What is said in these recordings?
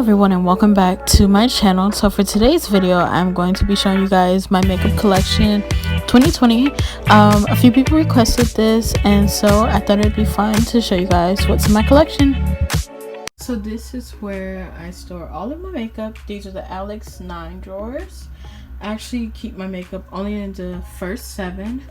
everyone, and welcome back to my channel. So for today's video, I'm going to be showing you guys my makeup collection 2020. A few people requested this, and so I thought it'd be fun to show you guys what's in my collection. So this is where I store all of my makeup. These are the Alex 9 drawers. I actually keep my makeup only in the first 7.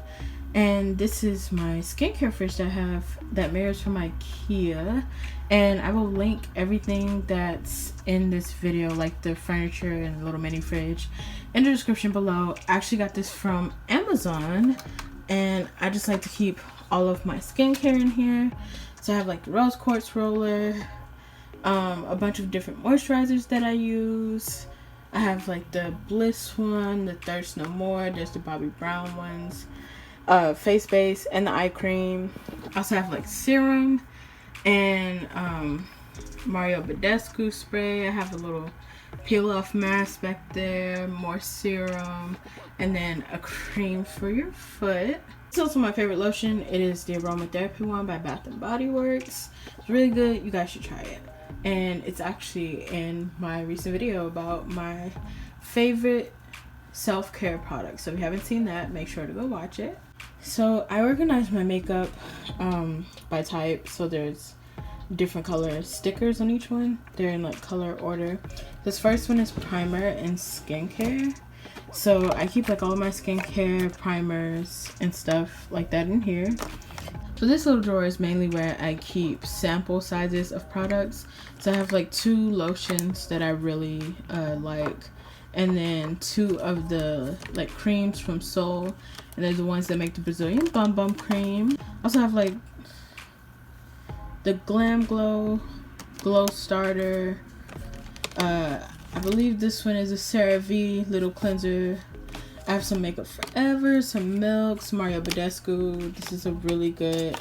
And this is my skincare fridge that I have that mirrors from IKEA, and I will link everything that's in this video, like the furniture and little mini fridge, in the description below. I actually got this from Amazon, and I just like to keep all of my skincare in here. So I have like the rose quartz roller, a bunch of different moisturizers that I use. I have like the Bliss one, the Thirst No More, there's the Bobbi Brown ones, face base, and the eye cream. I also have like serum and Mario Badescu spray. I have a little peel off mask back there, more serum, and then a cream for your foot. It's also my favorite lotion. It is the aromatherapy one by Bath and Body Works. It's really good. You guys should try it. And it's actually in my recent video about my favorite self-care products. So if you haven't seen that, make sure to go watch it. So I organized my makeup by type. So there's different color stickers on each one. They're in like color order. This first one is primer and skincare. So I keep like all of my skincare, primers, and stuff like that in here. So this little drawer is mainly where I keep sample sizes of products. So I have like 2 lotions that I really like, and then 2 of the like creams from Sol, and they're the ones that make the Brazilian Bum Bum cream. I also have like the Glam Glow Glow Starter. I believe this one is a CeraVe little cleanser. I have some Makeup Forever, some Milk, some Mario Badescu. This is a really good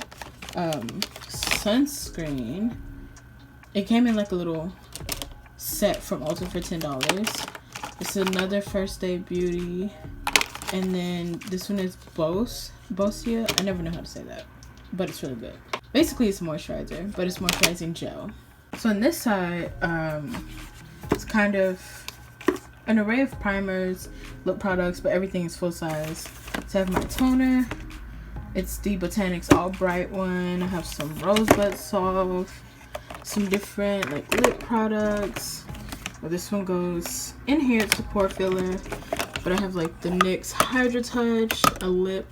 sunscreen. It came in like a little set from Ulta for $10. It's another First Day Beauty. And then this one is Bosia. I never know how to say that, but it's really good. Basically, it's a moisturizer, but it's moisturizing gel. So on this side, it's kind of an array of primers, lip products, but everything is full size. So I have my toner. It's the Botanics All Bright one. I have some Rosebud Soft, some different like lip products. Well, this one goes in here. It's a pore filler. But I have like the NYX Hydra Touch, a lip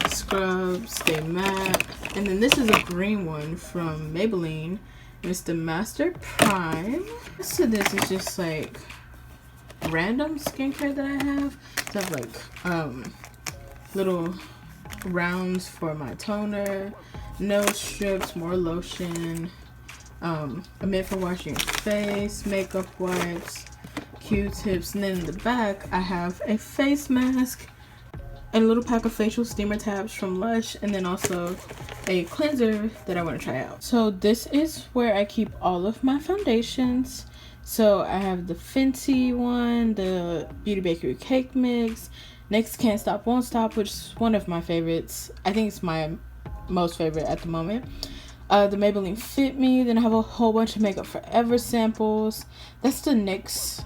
scrub, Stay Matte, and then this is a green one from Maybelline. And it's the Master Prime. So this is just like random skincare that I have. So I have like little rounds for my toner, nose strips, more lotion, a mitt for washing your face, makeup wipes, Q-tips, and then in the back I have a face mask and a little pack of facial steamer tabs from Lush, and then also a cleanser that I want to try out. So this is where I keep all of my foundations. So I have the Fenty one, the Beauty Bakery Cake Mix, NYX Can't Stop Won't Stop, which is one of my favorites. I think it's my most favorite at the moment. The Maybelline Fit Me. Then I have a whole bunch of Makeup Forever samples. That's the NYX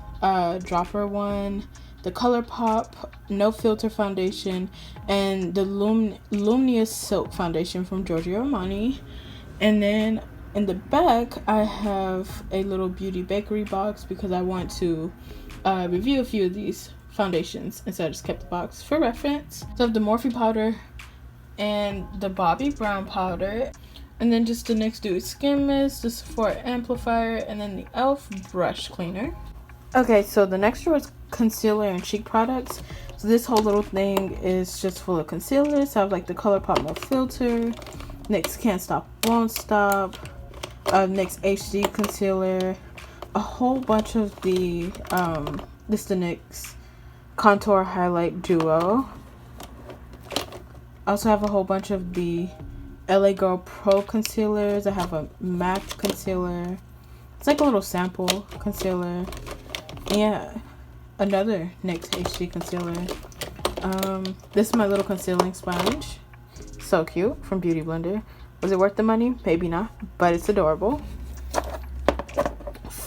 dropper one, the ColourPop No Filter foundation, and the Luminous Silk foundation from Giorgio Armani. And then in the back I have a little Beauty Bakery box because I want to review a few of these foundations, and so I just kept the box for reference. So I have the Morphe powder and the Bobbi Brown powder, and then just the NYX Dewy Skin Mist, the Sephora Amplifier, and then the e.l.f. brush cleaner. Okay, so the next drawer is concealer and cheek products. So this whole little thing is just full of concealer. So I have like the ColourPop No Filter, NYX Can't Stop Won't Stop, NYX HD concealer, a whole bunch of the this is the NYX Contour Highlight Duo. I also have a whole bunch of the LA Girl Pro concealers. I have a MAC concealer. It's like a little sample concealer. Yeah, another NYX HD concealer. This is my little concealing sponge. So cute, from Beauty Blender. Was it worth the money? Maybe not, but it's adorable.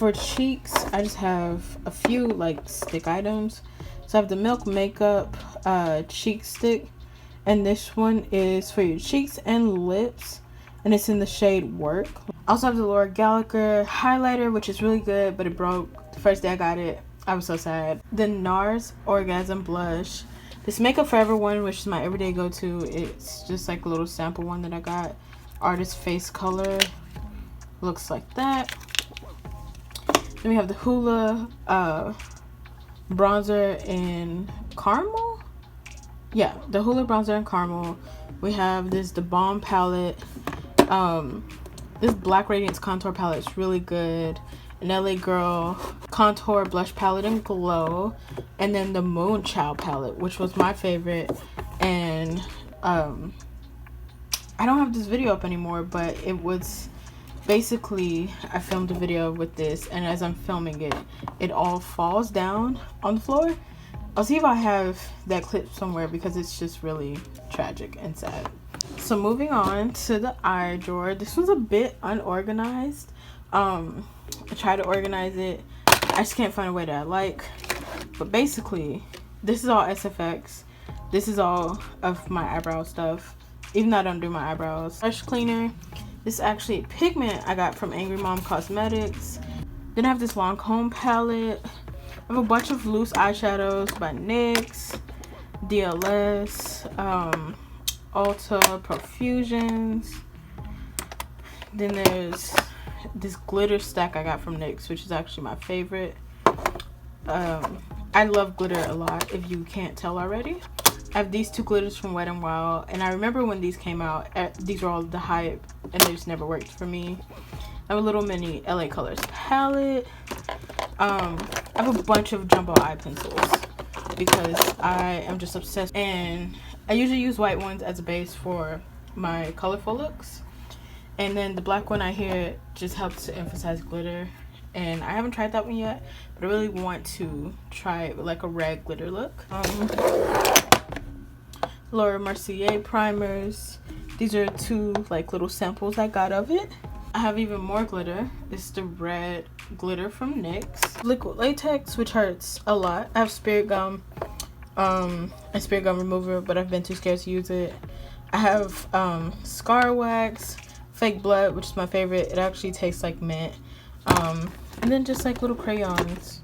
For cheeks, I just have a few like stick items. So I have the Milk Makeup cheek stick, and this one is for your cheeks and lips, and it's in the shade Work. I also have the Laura Gallagher highlighter, which is really good, but it broke the first day I got it. I was so sad. The NARS Orgasm Blush. This Makeup Forever one, which is my everyday go-to. It's just like a little sample one that I got. Artist Face Color. Looks like that. Then we have the Hoola bronzer in caramel. Yeah, the Hoola bronzer in caramel. We have this The Balm palette. This Black Radiance contour palette is really good. An LA Girl contour blush palette in Glow, and then the Moon Child palette, which was my favorite. And I don't have this video up anymore, but it was basically, I filmed a video with this, and as I'm filming it, it all falls down on the floor. I'll see if I have that clip somewhere because it's just really tragic and sad. So moving on to the eye drawer. This one's a bit unorganized. I try to organize it. I just can't find a way that I like. But basically, this is all SFX. This is all of my eyebrow stuff, even though I don't do my eyebrows. Brush cleaner. This is actually a pigment I got from Angry Mom Cosmetics. Then I have this Lancome palette. I have a bunch of loose eyeshadows by NYX, DLS, Ulta Profusions. Then there's this glitter stack I got from NYX, which is actually my favorite. I love glitter a lot, if you can't tell already. I have these two glitters from Wet n Wild, and I remember when these came out, these were all the hype, and they just never worked for me. I have a little mini LA Colors palette. I have a bunch of jumbo eye pencils because I am just obsessed, and I usually use white ones as a base for my colorful looks. And then the black one I hear just helps to emphasize glitter, and I haven't tried that one yet, but I really want to try it with like a red glitter look. Laura Mercier primers. These are two like little samples I got of it. I have even more glitter. This is the red glitter from NYX. Liquid latex, which hurts a lot. I have Spirit Gum, and Spirit Gum remover, but I've been too scared to use it. I have Scar Wax, Fake Blood, which is my favorite. It actually tastes like mint. And then just like little crayons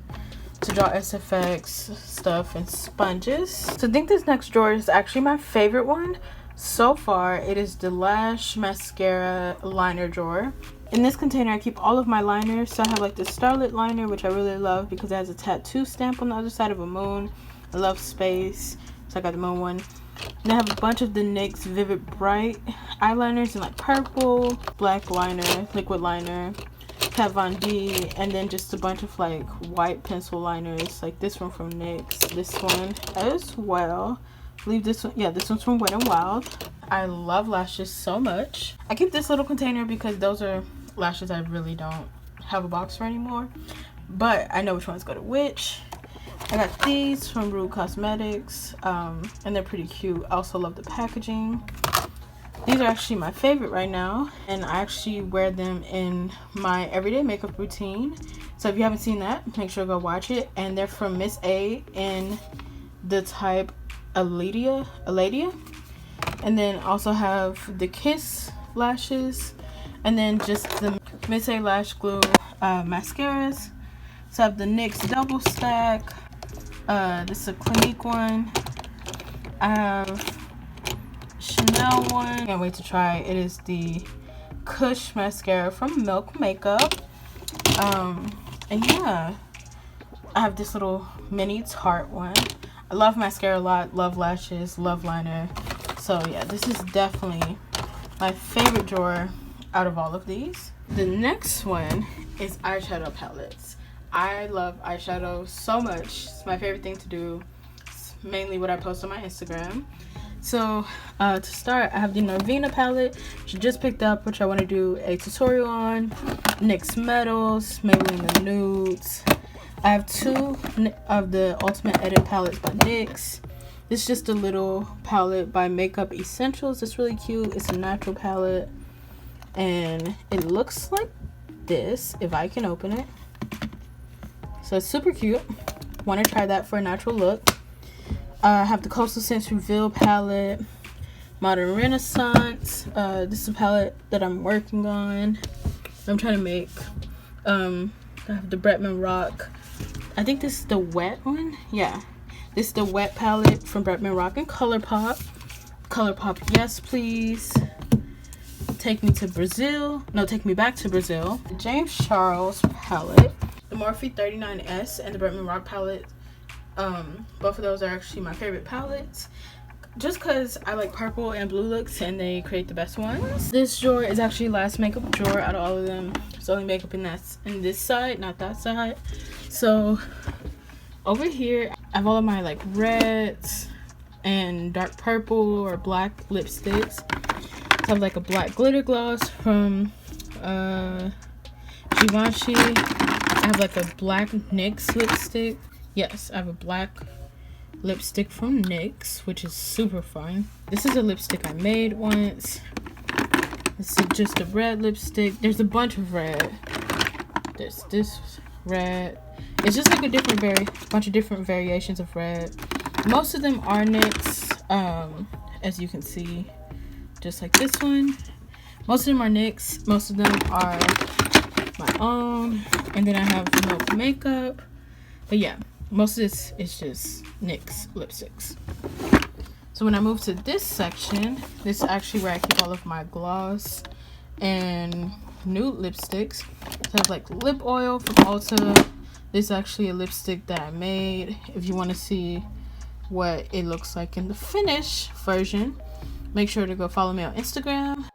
to draw SFX stuff, and sponges. So I think this next drawer is actually my favorite one so far. It is the Lash Mascara liner drawer. In this container I keep all of my liners. So I have like the Starlit liner, which I really love because it has a tattoo stamp on the other side of a moon. I love space, so I got the moon one. And I have a bunch of the NYX Vivid Bright eyeliners in like purple, black liner, liquid liner, Kat Von D, and then just a bunch of like white pencil liners, like this one from NYX, this one as well. I believe this one, yeah, this one's from Wet n Wild. I love lashes so much. I keep this little container because those are lashes I really don't have a box for anymore, but I know which ones go to which. I got these from Rude Cosmetics, and they're pretty cute. I also love the packaging. These are actually my favorite right now, and I actually wear them in my everyday makeup routine. So if you haven't seen that, make sure to go watch it. And they're from Miss A in the type Eladia. And then also have the Kiss lashes, and then just the Miss A Lash Glue mascaras. So I have the NYX Double Stack. This is a Clinique one. I have Chanel one. Can't wait to try. It is the Kush mascara from Milk Makeup. And yeah, I have this little mini Tarte one. I love mascara a lot, love lashes, love liner. So yeah, this is definitely my favorite drawer out of all of these. The next one is eyeshadow palettes. I love eyeshadow so much. It's my favorite thing to do. It's mainly what I post on my Instagram. So to start, I have the Norvina palette, which I just picked up, which I want to do a tutorial on. NYX Metals, Maybelline the Nudes. I have two of the Ultimate Edit palettes by NYX. This is just a little palette by Makeup Essentials. It's really cute. It's a natural palette, and it looks like this if I can open it. So it's super cute. Want to try that for a natural look. I have the Coastal Scents Reveal palette, Modern Renaissance. This is a palette that I'm working on. I'm trying to make. I have the Bretman Rock. I think this is the wet one. Yeah, this is the wet palette from Bretman Rock and ColourPop. ColourPop, yes please. Take me to Brazil. No, take me back to Brazil. The James Charles palette, the Morphe 39S and the Bretman Rock palette. Both of those are actually my favorite palettes, just because I like purple and blue looks and they create the best ones. This drawer is actually last makeup drawer out of all of them. It's only makeup in this side, not that side. So over here I have all of my like reds and dark purple or black lipsticks. I have like a black glitter gloss from Givenchy. I have like a black NYX lipstick. Yes, I have a black lipstick from NYX, which is super fun. This is a lipstick I made once. This is just a red lipstick. There's a bunch of red. There's this red. It's just like a bunch of different variations of red. Most of them are NYX, as you can see, just like this one. Most of them are NYX. Most of them are my own. And then I have Milk Makeup. But yeah, most of this is just NYX lipsticks. So when I move to this section, this is actually where I keep all of my gloss and nude lipsticks. So I have like lip oil from Ulta. This is actually a lipstick that I made. If you want to see what it looks like in the finished version, make sure to go follow me on Instagram.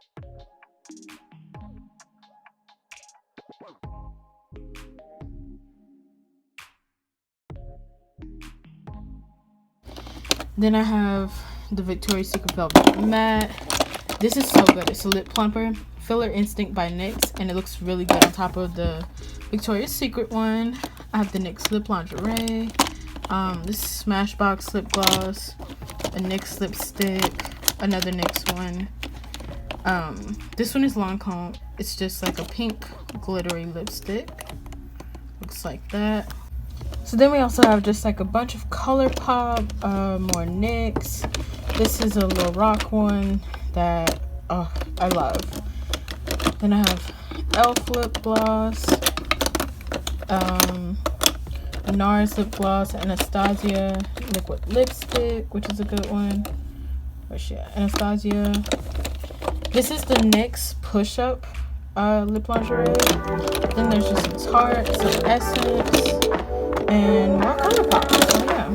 Then I have the Victoria's Secret Velvet Matte. This is so good. It's a lip plumper, Filler Instinct by NYX, and it looks really good on top of the Victoria's Secret one. I have the NYX Lip Lingerie. This is Smashbox lip gloss, a NYX lipstick, another NYX one. This one is Lancome. It's just like a pink glittery lipstick. Looks like that. So then we also have just like a bunch of ColourPop, more NYX. This is a Lil Rock one that I love. Then I have e.l.f. lip gloss, NARS lip gloss, Anastasia liquid lipstick, which is a good one. Where's she at? Anastasia. This is the NYX Push Up lip lingerie. Then there's just some Tarte, some Essence, and more ColourPop. So yeah.